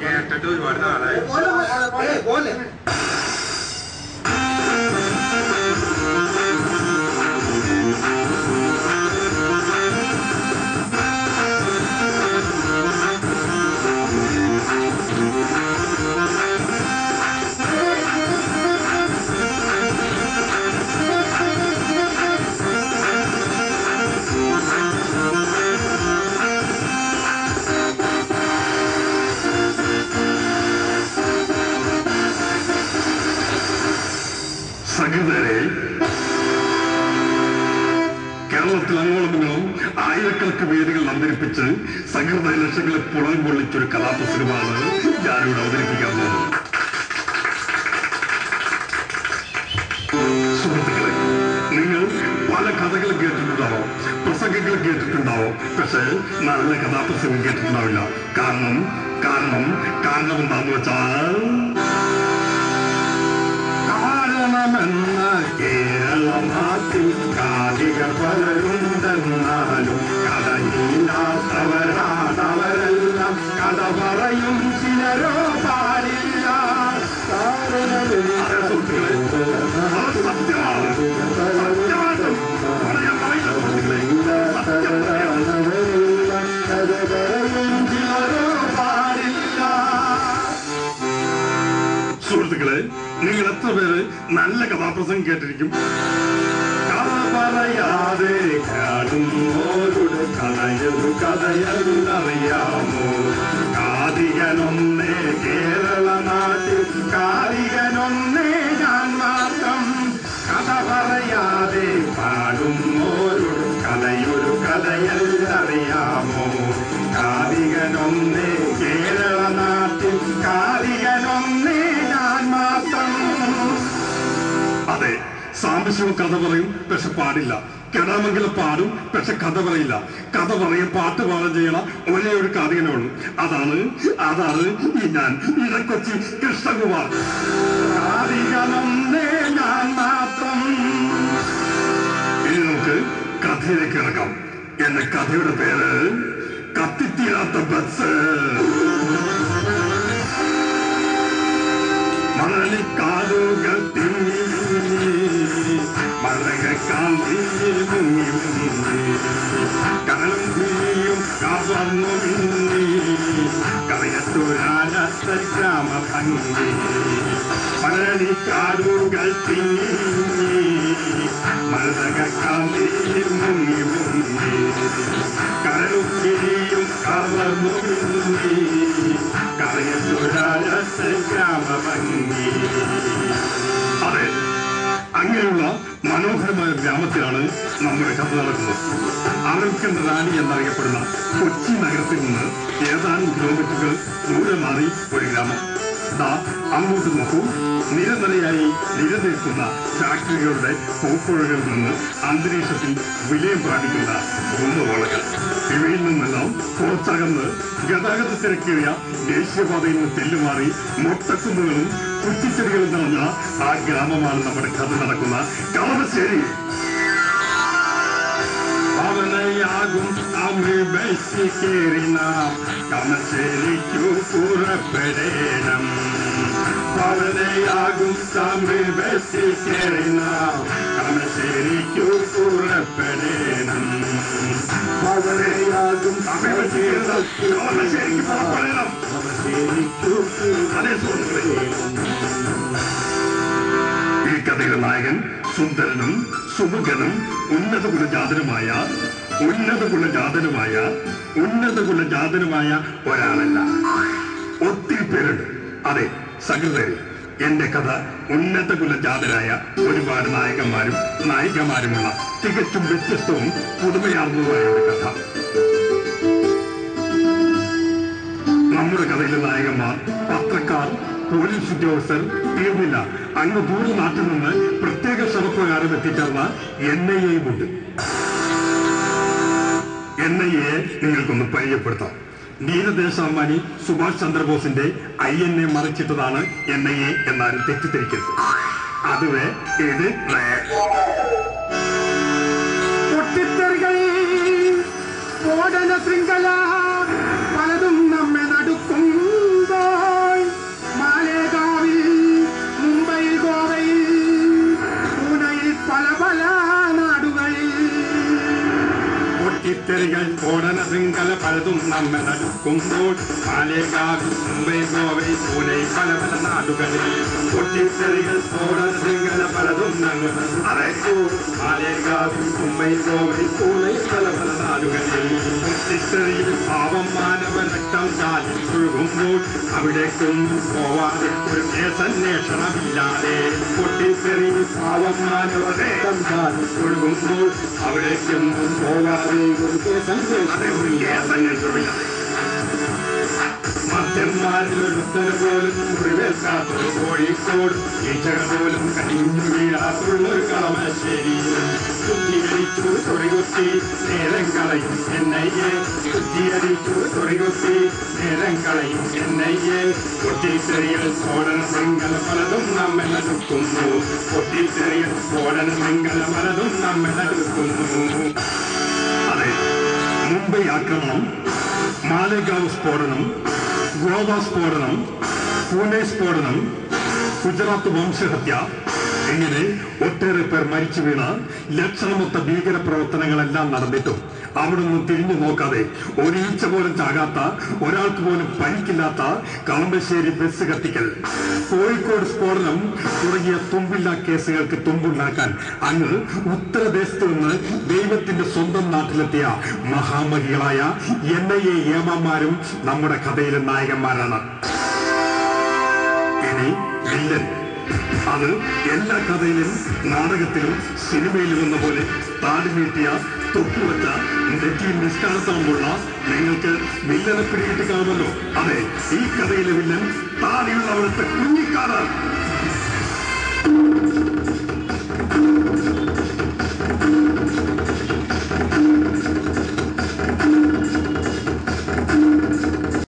കേട്ടിട്ട് ഒരുപാട് നാളായി. കേരളത്തിൽ അങ്ങോളങ്ങളും ആയിരക്കണക്ക് വേദികൾ അവതരിപ്പിച്ച് സകൃത ലക്ഷങ്ങളെ പുറം കൊള്ളിച്ചൊരു കലാപുസ്തകമാണ് ഞാനിവിടെ അവതരിപ്പിക്കാൻ പോകുന്നത്. സുഹൃത്തുക്കളെ, നിങ്ങൾ പല കഥകൾ കേട്ടിട്ടുണ്ടാവും, പ്രസംഗങ്ങൾ കേട്ടിട്ടുണ്ടാവും. പക്ഷേ നല്ല കഥാപ്രസംഗം കേട്ടിട്ടുണ്ടാവില്ല. കാരണം എന്താന്ന് വെച്ചാൽ കാരണമെന്ന കേരള നാട്ടിൽ കാതികൾ പലരുണ്ടെന്നാലും കഥയില്ലാത്തവരാണവരെല്ലാം. കഥ പറയും ചിലരോ പാടില്ല. സുഹൃത്തുക്കളെ, നിങ്ങൾ എത്ര പേര് നല്ല കഥാപ്രസംഗം കേട്ടിരിക്കും? കഥ പറയാതെ കാണുന്നോരുടെ കഥയെന്നറിയാമോ? കാതികനൊന്നേ കേരള നാട്ടിൽ, കാതികനൊന്നേ ഞാൻ മാത്രം. കഥ പറയാതെ പാടുന്നോരുടെ കഥയെന്നറിയാമോ? കാതികനൊന്നേ കേരള നാട്ടിൽ, കാതികനൊന്നേ ഞാൻ മാത്രം. അതെ, സാംബശിവം കഥ പറയും, പക്ഷെ പാടില്ല. കെടാമംഗലം പാടും, പക്ഷെ കഥ പറയില്ല. കഥ പറയും, പാട്ട് പാടം ചെയ്യണ ഒരേ ഒരു കാതികനുള്ളൂ. അതാണ് ഈ ഞാൻ, ഇടക്കൊച്ചി കൃഷ്ണകുമാർ. കാതികനൊന്നേ ഞാൻ മാത്രം. ഇനി നമുക്ക് കഥയിലേക്ക് ഇറക്കാം. എന്റെ കഥയുടെ പേര് കത്തിത്തീരാത്ത ബസ്. മണലിക്കാടുകൾ തിങ്ങി മലകാന്തിയിൽ മുങ്ങി കടലും ഭൂമിയും കവർന്നു മിന്നി കറിയത്തൊരാനത്ത ഗ്രാമ ഭംഗി. മലകാടുകൾ തിങ്ങി മലകാന്തിയിൽ മുങ്ങി കടലും ഭൂമിയും കവർന്നു മിന്നി കറിയത്തൊരാനത്ത ഗ്രാമ ഭംഗി. അതെ, അങ്ങനെയുള്ള മനോഹരമായ ഗ്രാമത്തിലാണ് നമ്മുടെ കഥ നടക്കുന്നത്. അറബിക്കൻ റാണി എന്നറിയപ്പെടുന്ന കൊച്ചി നഗരത്തിൽ നിന്ന് ഏതാനും കിലോമീറ്ററുകൾ ദൂരെ മാറി ഒരു ഗ്രാമം. അങ്ങോട്ട് നോക്കൂ. നിരനിരയായി നിലനിൽക്കുന്ന ഫാക്ടറികളുടെ പൂപ്പുഴകളിൽ നിന്ന് അന്തരീക്ഷത്തിൽ വിലയം പ്രാപിക്കുന്ന കുന്നുവളകൾ. ഇവയിൽ നിന്നെല്ലാം പുറത്തകന്ന് ഗതാഗത തിരക്കേറിയ ദേശീയപാതയിൽ നിന്ന് തെല്ലുമാറി മൊട്ടക്കുന്നുകളും കുറ്റിച്ചെടികളും നിറഞ്ഞ ആ ഗ്രാമമാണ് നമ്മുടെ കഥ നടക്കുന്ന കളമശ്ശേരി. അവനയാകും അമിബേശി കേറി നാം കളമശ്ശേരിക്കു പുറപ്പെടേണം. അവനയാകും അമിബേശി കേറി നാം കളമശ്ശേരിക്കു പുറപ്പെടേണം. അവനയാകും കളമശ്ശേരിക്ക് പുറപ്പെടേണം. അതേ സുഹൃത്തുക്കളെ, ഈ കഥയുടെ നായകൻ സുന്ദരനും സുമുഖനും ഉന്നത കുലജാതനുമായ ഒരാളല്ല, ഒത്തിരി പേരുണ്ട്. അതെ സഹൃദയരെ, എന്റെ കഥ ഉന്നത കുലജാതരായ ഒരുപാട് നായകന്മാരും നായികമാരുമുള്ള തികച്ചും വ്യത്യസ്തവും പുതുമയാർന്നതുമായ ഒരു കഥ. നമ്മുടെ കഥയിലെ നായകന്മാർ പത്രക്കാർ, പോലീസ് ഉദ്യോഗസ്ഥർ തീർന്നില്ല, അങ്ങ് ദൂര നാട്ടിൽ നിന്ന് പ്രത്യേക ക്ഷണപ്രകാരം എത്തിച്ചേർന്ന NIA ഉണ്ട്. NIA നിങ്ങൾക്കൊന്ന് പരിചയപ്പെടുത്താം. നീലദേശാഭിമാനി സുഭാഷ് ചന്ദ്രബോസിന്റെ INA മറിച്ചിട്ടതാണ് NIA എന്നാലും തെറ്റിദ്ധരിക്കരുത്. അതുവേ ഇത് പൊട്ടിത്തെറികൾ, സ്ഫോടന ശൃംഖല പലതും നമ്മെ നടുക്കും. പലതും നമ്മെ നടക്കുമ്പോൾ പാലേക്കാവിൽ മുംബൈ ഗോവൈ പൂനെ പല പല നാടുകളിൽ പൊട്ടിത്തെറികൾ സ്ഫോടനങ്ങൾ പലതും ഞങ്ങൾ അറിയിപ്പോൾ പാലേക്കാവിൽ മുംബൈ ഗോവൈ പൂനെ പല പല നാടുകളിൽ പൊട്ടിത്തെറിയിൽ പാവം മാനവ രക്തം ചാലി ഒഴുകുമ്പോൾ അവിടേക്കൊന്നും പോവാതെ ഒരു കേസന്വേഷണമില്ലാതെ പൊട്ടിത്തെറിയിൽ പാവം മാനവ രക്തം ചാലി ഒഴുകുമ്പോൾ അവിടേക്കൊന്നും പോവാതെ ഒരു കേസന്വേഷണമില്ലാതെ മദ്യന്മാരിലൊരുത്തന് പോലും മുറിവേൽക്കാത്തൊരു കോഴിക്കോട് ഈച്ചകൾ പോലും കടിഞ്ഞു വീഴാത്തുള്ളൊരു കളമശ്ശേരി ശുദ്ധീകരിച്ചു തൊടികുത്തി നേരം കളയും എന്നയ്യെ ശുദ്ധീകരിച്ചു തൊടികുത്തി നേരം കളയും എന്നയ്യെ പൊട്ടിത്തെറിയൽ സ്ഫോടന ശൃംഖല പലതും നമ്മെ നടുക്കുന്നു പൊട്ടിത്തെറിയൽ സ്ഫോടന ശൃംഖല പലതും നമ്മെ നടുക്കുന്നു. അതെ, മുംബൈ ആക്രമണം, മാലേഗാവ് സ്ഫോടനം, ഗോവ സ്ഫോടനം, പൂനെ സ്ഫോടനം, ഗുജറാത്ത് വംശഹത്യ, ഇങ്ങനെ ഒട്ടേറെ പേർ മരിച്ചു വീണ ലക്ഷണമൊത്ത ഭീകര പ്രവർത്തനങ്ങളെല്ലാം നടന്നിട്ടും അവിടെ നിന്ന് തിരിഞ്ഞു നോക്കാതെ ഒരീച്ച പോലും ചാകാത്ത, ഒരാൾക്ക് പോലും പരിക്കില്ലാത്ത കളമശ്ശേരി ബസ് കത്തിക്കൽ, കോഴിക്കോട് സ്ഫോടനം തുടങ്ങിയ തുമ്പില്ലാ കേസുകൾക്ക് തുമ്പുണ്ടാക്കാൻ അങ്ങ് ഉത്തരദേശത്ത് നിന്ന് ദൈവത്തിന്റെ സ്വന്തം നാട്ടിലെത്തിയ മഹാമഹികളായ NIA ഏമാന്മാരും നമ്മുടെ കഥയിലെ നായകന്മാരാണ്. ഇനി വില്ലൻ. അത് എല്ലാ കഥയിലും നാടകത്തിലും സിനിമയിലും എന്ന പോലെ താടി നീട്ടിയ തൊപ്പുവെച്ച നെറ്റിയിൽ നിഷ്കാണത്താകുമ്പോഴുള്ള നിങ്ങൾക്ക് വില്ലനെ പിടികിട്ടി കാണുമല്ലോ. അതെ, ഈ കഥയിലെ വില്ലൻ താടിയുള്ള അവിടുത്തെ കുഞ്ഞിക്കാരാണ്.